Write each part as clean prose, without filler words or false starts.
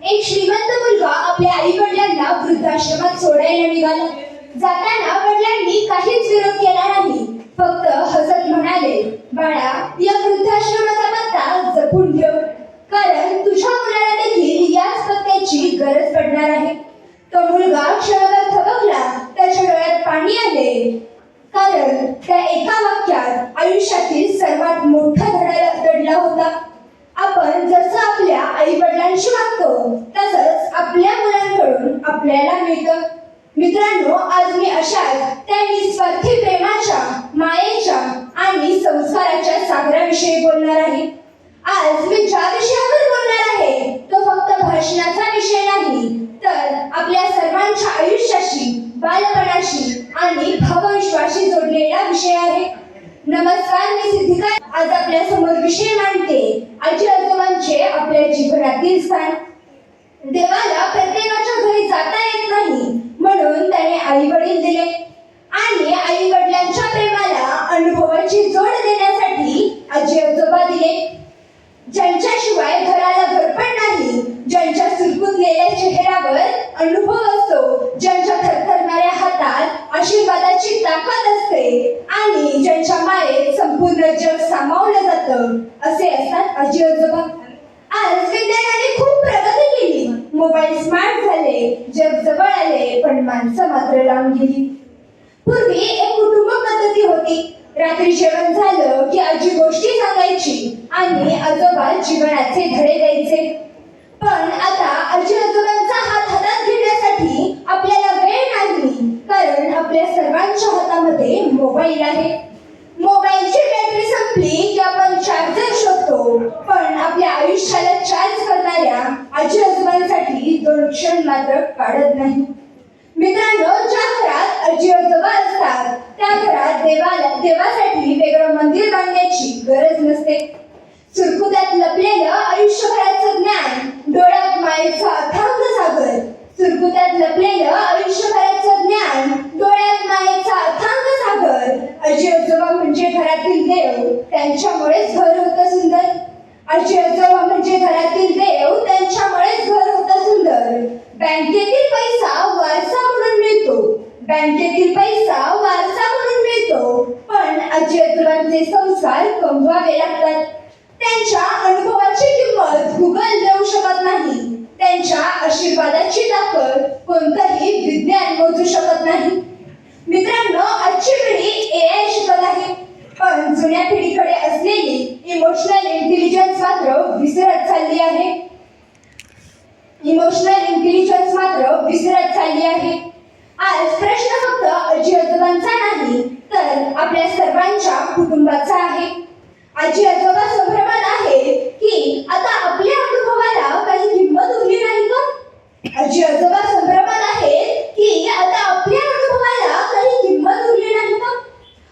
एक श्रीमंत मुलगा आपल्या आई वडिलांना वृद्धाश्रमात सोडायला निघाला. जाताना वडिलांनी काहीच विरोध केला नाही, फक्त हसत म्हणाले, बाळा, या वृद्धाश्रमाचा पत्ता जपून ठेव, कारण तुझ्या मुलाला देखील याच पत्त्याची गरज पडणार आहे. तो मुलगा क्षणभर थबकला. त्याच्या डोळ्यात पाणी आले, कारण त्या एका वाक्यात आयुष्यातील सर्वात मोठा धडा दडला होता. आपण जसं आपल्या आई वडिलांशी वागतो तसंच आपल्या मुलांकडून आपल्याला मिळतं. मित्रांनो, आज मी अशाच त्या निस्वार्थी प्रेमाच्या, मायेच्या आणि संस्काराच्या सागराविषयी बोलणार आहे. आज मी ज्या विषयावर बोलणार आहे तो फक्त भाषणाचा विषय नाही, तर आपल्या सर्वांच्या आयुष्याशी, बालपणाशी आणि भावविश्वाशी जोडलेला विषय आहे. नमस्कार, मी सिद्धिका. आज आपल्या समोर विषय मांडते आजी आजोबांचे आपल्या जीवनातील स्थान. देवाला प्रत्येकाच्या घरी जाता येत नाही, म्हणून त्याने आई वडील दिले आणि आई वडिलांच्या प्रेमाला अनुभवाची जोड देण्यासाठी आजी आजोबा दिले. ज्यांच्याशिवाय घराला घरपण नाही, ज्यांच्या सुरकुतलेल्या चेहऱ्यावर अनुभव असतो, ज्यांच्या थरथरणाऱ्या हातात आशीर्वादाची ताकद असते आणि ज्यांच्या मायेत संपूर्ण जग सामावलं जातं, असे असतात आजी आजोबा. आज विज्ञानाने खूप प्रगती केली, मोबाईल स्मार्ट झाले, जग जवळ आले, पण माणसं मात्र लांब गेली. पूर्वी एक कुटुंब पद्धती होती. रात्री जेवण झालं की आजी गोष्टी सांगायची आणि आजोबा जीवनाचे धडे द्यायचे. पण आता आजी आजोबांचा हात हातात घेण्यासाठी आपल्याला वेळ नाही, कारण आपल्या सर्वांच्या हातामध्ये मोबाईल आहे. मोबाईलची बॅटरी संपली की आपण चार्जर शोधतो, पण आपल्या आयुष्याला चार्ज करणाऱ्या आजी आजोबांसाठी 2 क्षण मात्र काढत नाही. मित्रांनो, ज्या घरात आजी आजोबा असतात त्या घरात देवासाठी वेगळं मंदिर बांधण्याची गरज नसते. सुरकुत्यात लपलेलं आयुष्यभराचं ज्ञान, डोळ्यात मायेचा अथांग सागर. सुरकुत्यात लपलेलं आयुष्यभराचं ज्ञान, डोळ्यात मायेचा अथांग सागर. आजी आजोबा म्हणजे घरातील देव, त्यांच्यामुळेच घर होतं सुंदर. आजी आजोबा म्हणजे घरातील देव, त्यांच्यामुळेच घर होतं सुंदर. बँकेतील पैसा वारसा म्हणून मिळतो, बँकेतील पैसा वारसा म्हणून मिळतो, पण आजी आजोबांचे संस्कार कमवावे लागतात. त्यांच्या अनुभवाची किंमत गुगल देऊ शकत नाही, त्यांच्या आशीर्वादाची ताकद कोणतंही विज्ञान मोजू शकत नाही. मित्रांनो, आजची पिढी AI शिकत आहे, पण जुन्या पिढीकडे असलेली इमोशनल इंटेलिजन्स मात्र विसरत चालली आहे. आज प्रश्न फक्त आजी आजोबांचा नाही, तर आपल्या सर्वांच्या कुटुंबाचा आहे. आजी आजोबा संभ्रमात आहेत की आता आपल्या अनुभवाला काही किंमत उरली नाही का? आजी आजोबा संभ्रमात आहेत की आता आपल्या अनुभवाला काही किंमत उरली नाही का?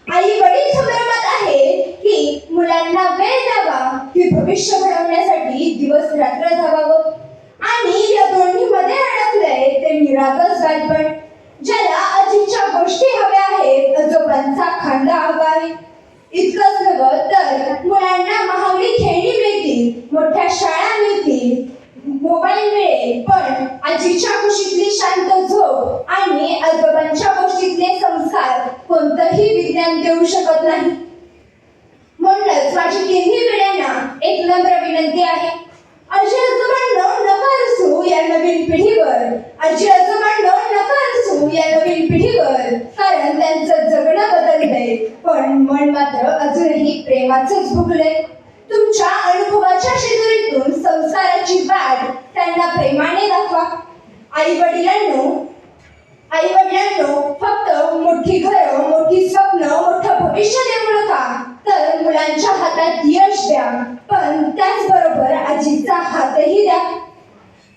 आई वडील संभ्रमात आहेत की मुलांना वेळ द्यावा, की भविष्य घडवण्यासाठी दिवस रात्र धावावं. आणि या दोन्हीमध्ये अडकलंय ते निरागस बालपण, ज्याला आजीच्या गोष्टी हव्या आहेत, आजोबांचा खांदा हवा आहे. इतकंच नव्हे तर मुलांना महागडी खेळणी मिळतील, मोठ्या शाळा मिळतील, मोबाईल मिळेल, पण आजीच्या कुशीतली शांत झोप आणि आजोबांच्या गोष्टीतले संस्कार कोणतंही विज्ञान देऊ शकत नाही. म्हणूनच माझी तिन्ही पिढ्यांना एक नम्र विनंती आहे, आजी आजोबांनो नका रुसू या नवीन पिढीवर. आजी आजोबांनो नका रुसू या नवीन पिढीवर, कारण त्यांचं जगणं बदललंय, पण मन मात्र अजूनही प्रेमाचंच भुगलंय. तुमच्या अनुभवाच्या शिदोरीतून संस्काराची वाट त्यांना प्रेमाने दाखवा. आई वडिलांनो फक्त मोठी घरं, मोठी स्वप्न, मोठं भविष्य देऊ नका, तर मुलांच्या हातात यश द्या, पण त्याचबरोबर आजीचा हातही द्या.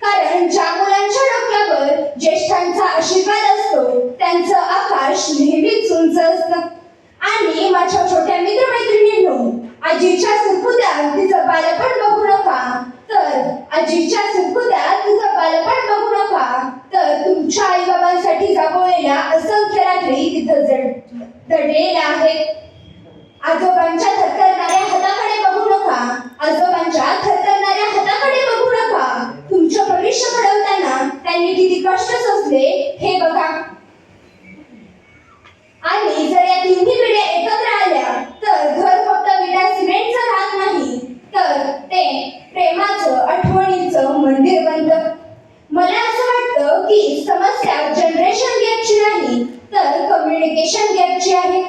कारण ज्या मुलांच्या डोक्यावर ज्येष्ठांचा आशीर्वाद असतो त्यांचं आकाश नेहमीच उंच असतं. आणि माझ्या छोट्या मित्रमैत्रिणींनो, आजीच्या सुरकुत्यात तिचं बालपण बघू नका, तर आजीच्या सुरकुत्यात तुझं बालपण बघू नका, तर तुमच्या आई बाबांसाठी जागवलेल्या असंख्य रात्री तिथं दडलेल्या आहेत. आजोबांच्या थरथरणाऱ्या हाताकडे बघू नका, आजोबांच्या थरथरणाऱ्या हाताकडे बघू नका. तुमचं भविष्य त्यांनी किती कष्ट सोसले हे बघा. आणि जर या तिन्ही पिढ्या एकत्र आल्या तर घर फक्त विटा सिमेंटचं राहत नाही, तर ते प्रेमाचं, आठवणीचं मंदिर बनतं. मला असं वाटतं की समस्या जनरेशन गॅपची नाही तर कम्युनिकेशन गॅपची आहे.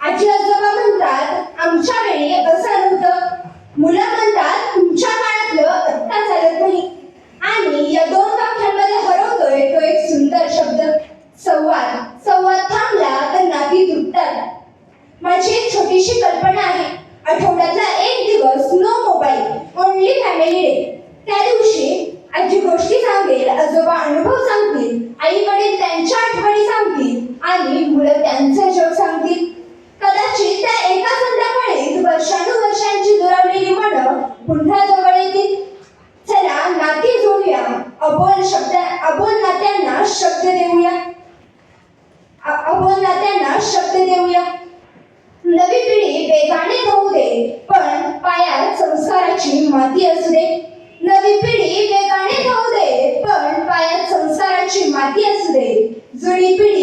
आजी आजोबा म्हणतात आमच्या वेळी असं नव्हतं, मुलं म्हणतात तुमच्या काळातलं आत्ता चालत नाही. आणि या दोन वाक्यांमध्ये हरवतोय तो एक सुंदर शब्द, संवाद. संवाद थांबला तर नाती तुटतात. माझी एक छोटीशी कल्पना आहे. आठवड्यातला एक दिवस no mobile, only family day. त्या दिवशी आजी गोष्टी सांगेल, आजोबा अनुभव सांगतील, आई वडील त्यांच्या आठवणी सांगतील आणि मुलं त्यांचं जग सांगतील. कदाचित त्या एका संध्याकाळीत वर्षानुवर्षांची दुरावलेली मनं पुन्हा जवळ येतील. चला नाती जोडूया, अबोल नात्यांना शब्द देऊया. अबोल नात्यांना शब्द देऊया. नवी पिढी वेगाने होऊ दे, पण पायात संस्काराची माती असू दे. नवी पिढी वेगाने होऊ दे, पण पायात संस्काराची माती असू दे. जुनी पिढी